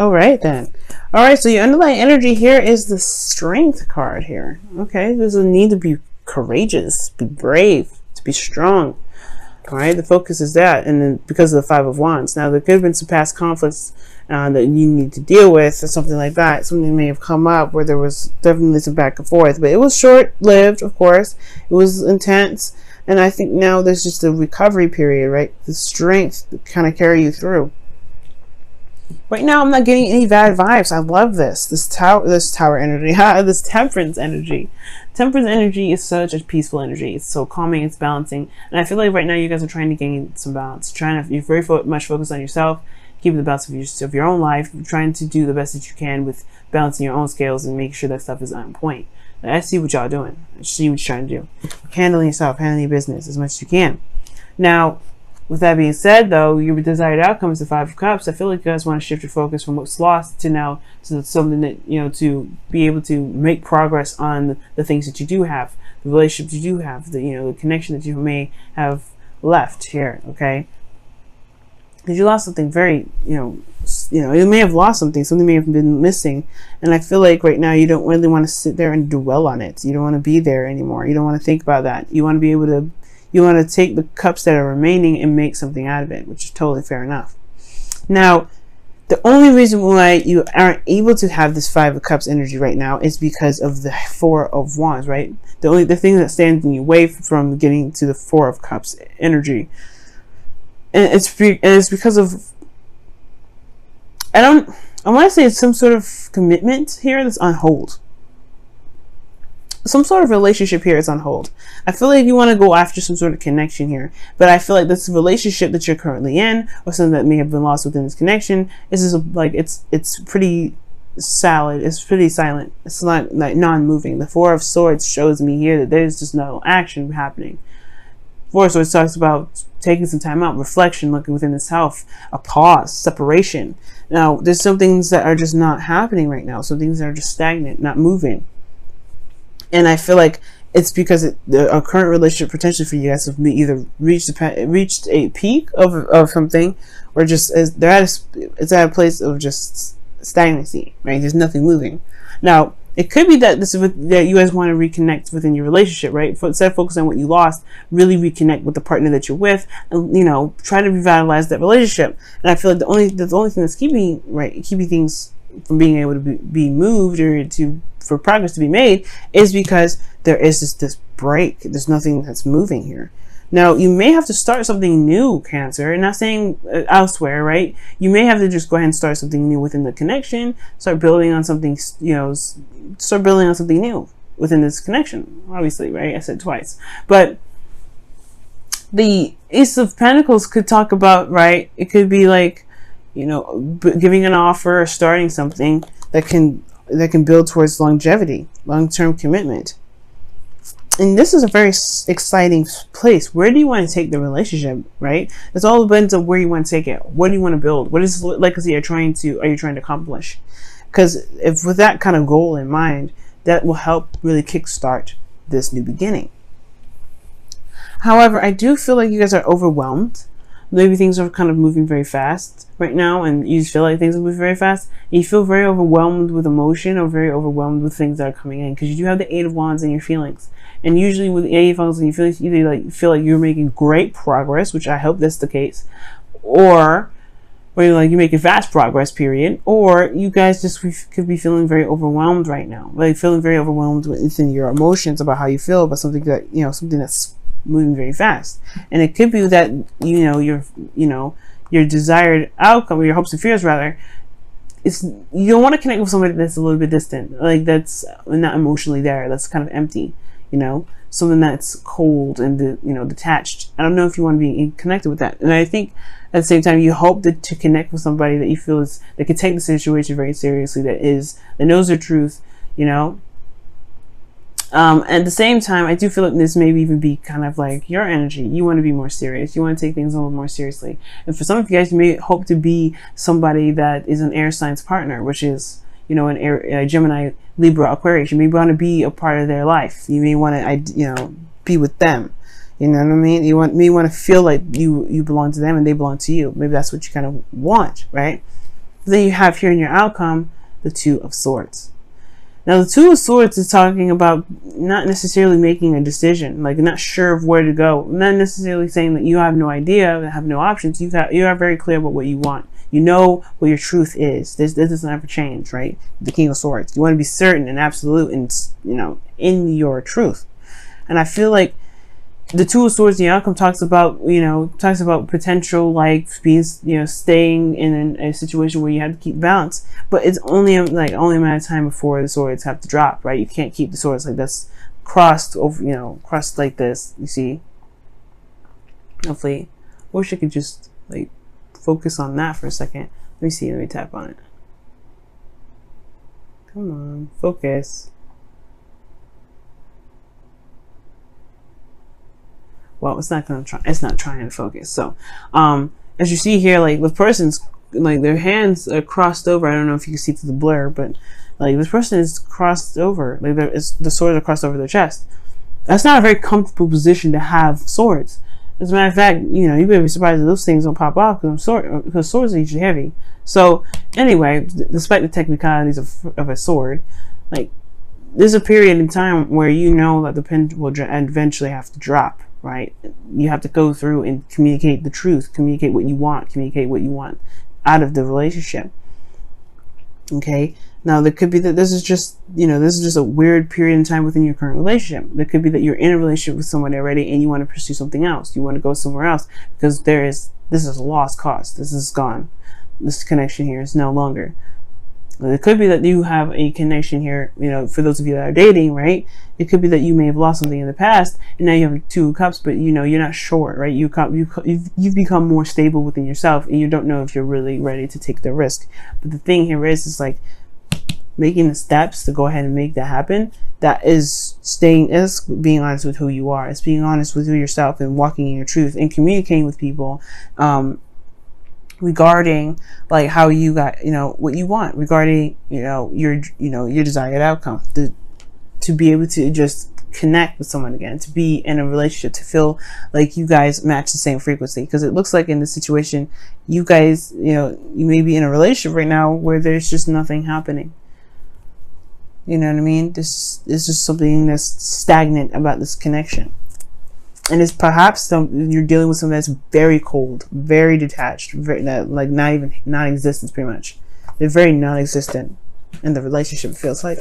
All right then. All right, so your underlying energy here is the Strength card here. Okay, there's a need to be courageous, be brave, to be strong. All right, the focus is that, and then because of the Five of Wands. Now, there could have been some past conflicts that you need to deal with, or something like that. Something may have come up where there was definitely some back and forth, but it was short-lived, of course. It was intense, and I think now there's just a recovery period, right? The strength to kind of carry you through. Right now, I'm not getting any bad vibes. I love this tower energy, this temperance energy. Temperance energy is such a peaceful energy. It's so calming, it's balancing, and I feel like right now you guys are trying to gain some balance. You're very much focused on yourself, keeping the balance of your own life, trying to do the best that you can with balancing your own scales and making sure that stuff is on point. I see what y'all doing. I see what you're trying to do. Handling yourself, handling your business as much as you can. Now, with that being said, though, your desired outcome is the Five of Cups. I feel like you guys want to shift your focus from what's lost to now to something that, to be able to make progress on the things that you do have, the relationships you do have, the connection that you may have left here, okay? Because you lost something very, you may have lost something may have been missing. And I feel like right now you don't really want to sit there and dwell on it. You don't want to be there anymore. You don't want to think about that. You want to be able to You want to take the cups that are remaining and make something out of it, which is totally fair enough. Now, the only reason why you aren't able to have this Five of Cups energy right now is because of the Four of Wands, right? The thing that stands in your way from getting to the Four of Cups energy, and it's because of, I want to say it's some sort of commitment here that's on hold. Some sort of relationship here is on hold. I feel like you want to go after some sort of connection here, but I feel like this relationship that you're currently in, or something that may have been lost within this connection, is just like it's pretty solid. It's pretty silent. It's not like non-moving. The Four of Swords shows me here that there's just no action happening. Four of Swords talks about taking some time out, reflection, looking within itself, a pause, separation. Now, there's some things that are just not happening right now. Some things that are just stagnant, not moving. And I feel like it's because a current relationship potentially for you guys have either reached a peak of something, or just it's at a place of just stagnancy, right? There's nothing moving. Now, it could be that that you guys want to reconnect within your relationship, right? Instead of focusing on what you lost, really reconnect with the partner that you're with, and try to revitalize that relationship. And I feel like the only thing that's keeping things from being able to be moved or for progress to be made is because there is this break. There's nothing that's moving here. Now, you may have to start something new, Cancer. Not saying elsewhere, right? You may have to just go ahead and start something new within the connection. Start building on something, start building on something new within this connection. Obviously, right? I said twice. But the Ace of Pentacles could talk about, right? It could be like, giving an offer or starting something that can build towards longevity, long-term commitment. And this is a very exciting place. Where do you want to take the relationship, right? It's all depends on where you want to take it. What do you want to build? What is legacy are you trying to accomplish? Because if with that kind of goal in mind, that will help really kickstart this new beginning. However, I do feel like you guys are overwhelmed. Maybe things are kind of moving very fast right now, and you just feel like things are moving very fast. And you feel very overwhelmed with emotion, or very overwhelmed with things that are coming in, because you do have the Eight of Wands in your feelings. And usually with the Eight of Wands in your feelings, you feel like you're making great progress, which I hope that's the case, or you're making fast progress, period. Or you guys just could be feeling very overwhelmed right now, like feeling very overwhelmed within your emotions about how you feel about something that something that's moving very fast. And it could be that your desired outcome, or your hopes and fears rather, is you don't want to connect with somebody that's a little bit distant, like that's not emotionally there, that's kind of empty, something that's cold and detached. I don't know if you want to be connected with that. And I think at the same time you hope to connect with somebody that you feel that can take the situation very seriously, that knows the truth, at the same time, I do feel like this may even be kind of like your energy. You want to be more serious. You want to take things a little more seriously. And for some of you guys, you may hope to be somebody that is an air signs partner, which is, a Gemini, Libra, Aquarius. You may want to be a part of their life. You may want to, be with them. You know what I mean? You may want to feel like you belong to them and they belong to you. Maybe that's what you kind of want, right? Then you have here in your outcome the Two of Swords. Now the Two of Swords is talking about not necessarily making a decision, like not sure of where to go. Not necessarily saying that you have no idea, have no options. You are very clear about what you want. You know what your truth is. This doesn't ever change, right? The King of Swords. You want to be certain and absolute and, in your truth. And I feel like the Two of Swords, the outcome talks about potential, like being, staying in a situation where you have to keep balance, but it's only a matter of time before the swords have to drop, right? You can't keep the swords like this crossed over, crossed like this. You see? Hopefully, I wish I could just like focus on that for a second. Let me see. Let me tap on it. Come on, focus. Well, it's not trying to focus. So, as you see here, like the person's, like their hands are crossed over. I don't know if you can see through the blur, but like this person is crossed over. Like the swords are crossed over their chest. That's not a very comfortable position to have swords. As a matter of fact, you better be surprised that those things don't pop off because swords are usually heavy. So anyway, despite the technicalities of a sword, like there's a period in time where that the pen will eventually have to drop. Right? You have to go through and communicate the truth, communicate what you want out of the relationship. Okay. Now there could be that this is just a weird period in time within your current relationship. There could be that you're in a relationship with someone already and you want to pursue something else. You want to go somewhere else because this is a lost cause. This is gone. This connection here is no longer. It could be that you have a connection here, for those of you that are dating, right? It could be that you may have lost something in the past and now you have Two of Cups, but you're not sure, right? You've become more stable within yourself and you don't know if you're really ready to take the risk. But the thing here is like making the steps to go ahead and make that happen. That is being honest with who you are. It's being honest with yourself and walking in your truth and communicating with people, regarding like how you got what you want, regarding your desired outcome, to be able to just connect with someone again, to be in a relationship, to feel like you guys match the same frequency. Because it looks like in this situation you guys you may be in a relationship right now where there's just nothing happening. You know what I mean? This is just something that's stagnant about this connection. And it's perhaps you're dealing with something that's very cold, very detached, like non-existent, pretty much. They're very non-existent, and the relationship feels like.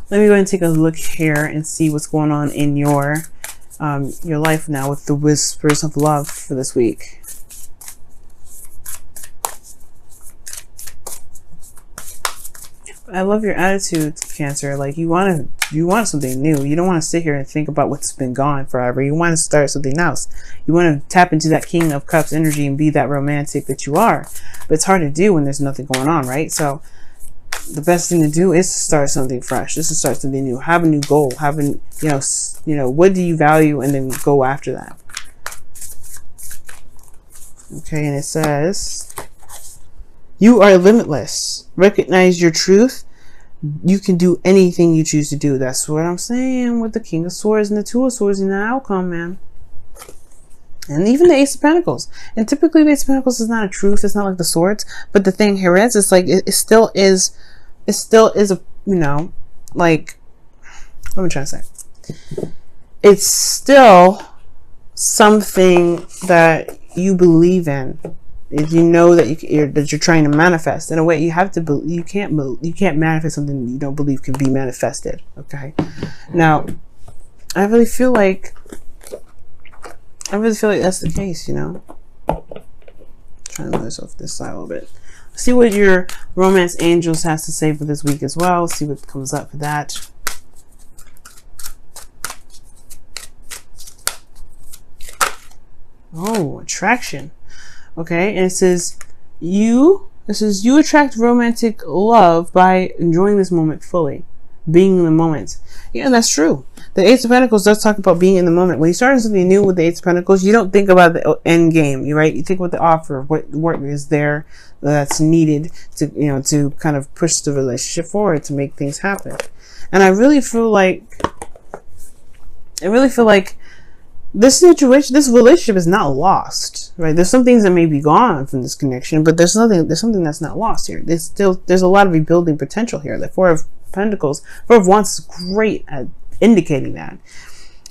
Let me go ahead and take a look here and see what's going on in your life now with the whispers of love for this week. I love your attitude, Cancer. Like you want something new. You don't want to sit here and think about what's been gone forever. You want to start something else. You want to tap into that King of Cups energy and be that romantic that you are. But it's hard to do when there's nothing going on, right? So the best thing to do is to start something fresh. Just to start something new. Have a new goal. Have what do you value, and then go after that. Okay, and it says, you are limitless. Recognize your truth. You can do anything you choose to do. That's what I'm saying with the King of Swords and the Two of Swords in the outcome, man. And even the Ace of Pentacles. And typically the Ace of Pentacles is not a truth. It's not like the Swords. But the thing here is, it's like, it still is a, like, what am I trying to say? It's still something that you believe in. If you know that you're trying to manifest, in a way, you have to. You can't manifest something that you don't believe can be manifested. Okay. Now, I really feel like that's the case. Trying to move this off this side a little bit. Let's see what your romance angels has to say for this week as well. Let's see what comes up for that. Oh, attraction. Okay, and it says you attract romantic love by enjoying this moment fully, being in the moment. Yeah, that's true. The Ace of Pentacles does talk about being in the moment. When you start something new with the Ace of Pentacles, you don't think about the end game, right? You think about the offer, what is there that's needed to to kind of push the relationship forward, to make things happen. And I really feel like this situation, this relationship is not lost, right? There's some things that may be gone from this connection, but there's something that's not lost here. There's a lot of rebuilding potential here. The Four of Pentacles, Four of Wands is great at indicating that.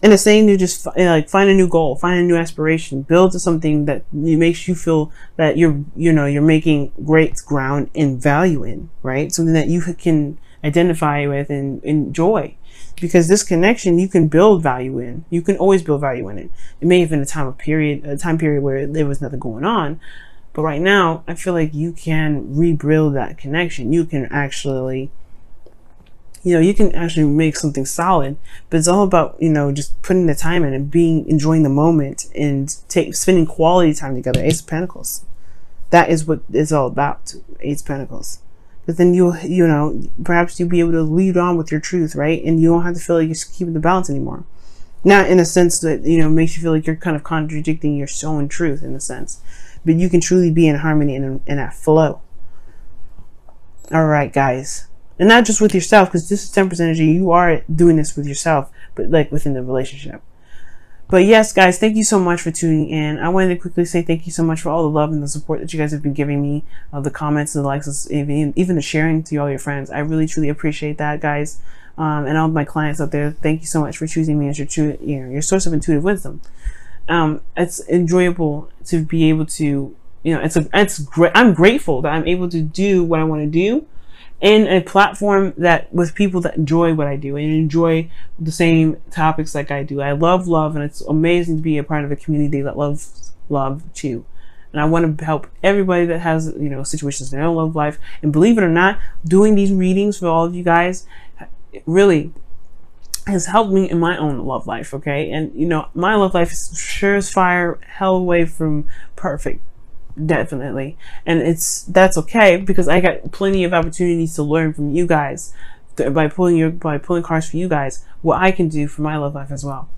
And it's saying to just like find a new goal, find a new aspiration, build to something that makes you feel that you're making great ground and value in, right? Something that you can identify with and enjoy. Because this connection, you can build value in. You can always build value in it. It may have been a time period where there was nothing going on, but right now, I feel like you can rebuild that connection. You can actually, make something solid. But it's all about, just putting the time in and enjoying the moment and spending quality time together. Ace of Pentacles. That is what it's all about. Ace of Pentacles. But then perhaps you'll be able to lead on with your truth, right? And you don't have to feel like you're keeping the balance anymore. Not in a sense that, makes you feel like you're kind of contradicting your own truth in a sense. But you can truly be in harmony and in that flow. All right, guys. And not just with yourself, because this is 10% energy. You are doing this with yourself, but like within the relationship. But yes, guys, thank you so much for tuning in. I wanted to quickly say thank you so much for all the love and the support that you guys have been giving me, the comments and the likes, even the sharing to all your friends. I really, truly appreciate that, guys. And all of my clients out there, thank you so much for choosing me as your source of intuitive wisdom. It's enjoyable to be able to, it's great. I'm grateful that I'm able to do what I want to do in a platform that with people that enjoy what I do and enjoy the same topics like I do. I love love, and it's amazing to be a part of a community that loves love too. And I want to help everybody that has, situations in their own love life. And believe it or not, doing these readings for all of you guys really has helped me in my own love life. Okay. And my love life is sure as fire, hell away from perfect. Definitely. And that's okay, because I got plenty of opportunities to learn from you guys by pulling cards for you guys, what I can do for my love life as well.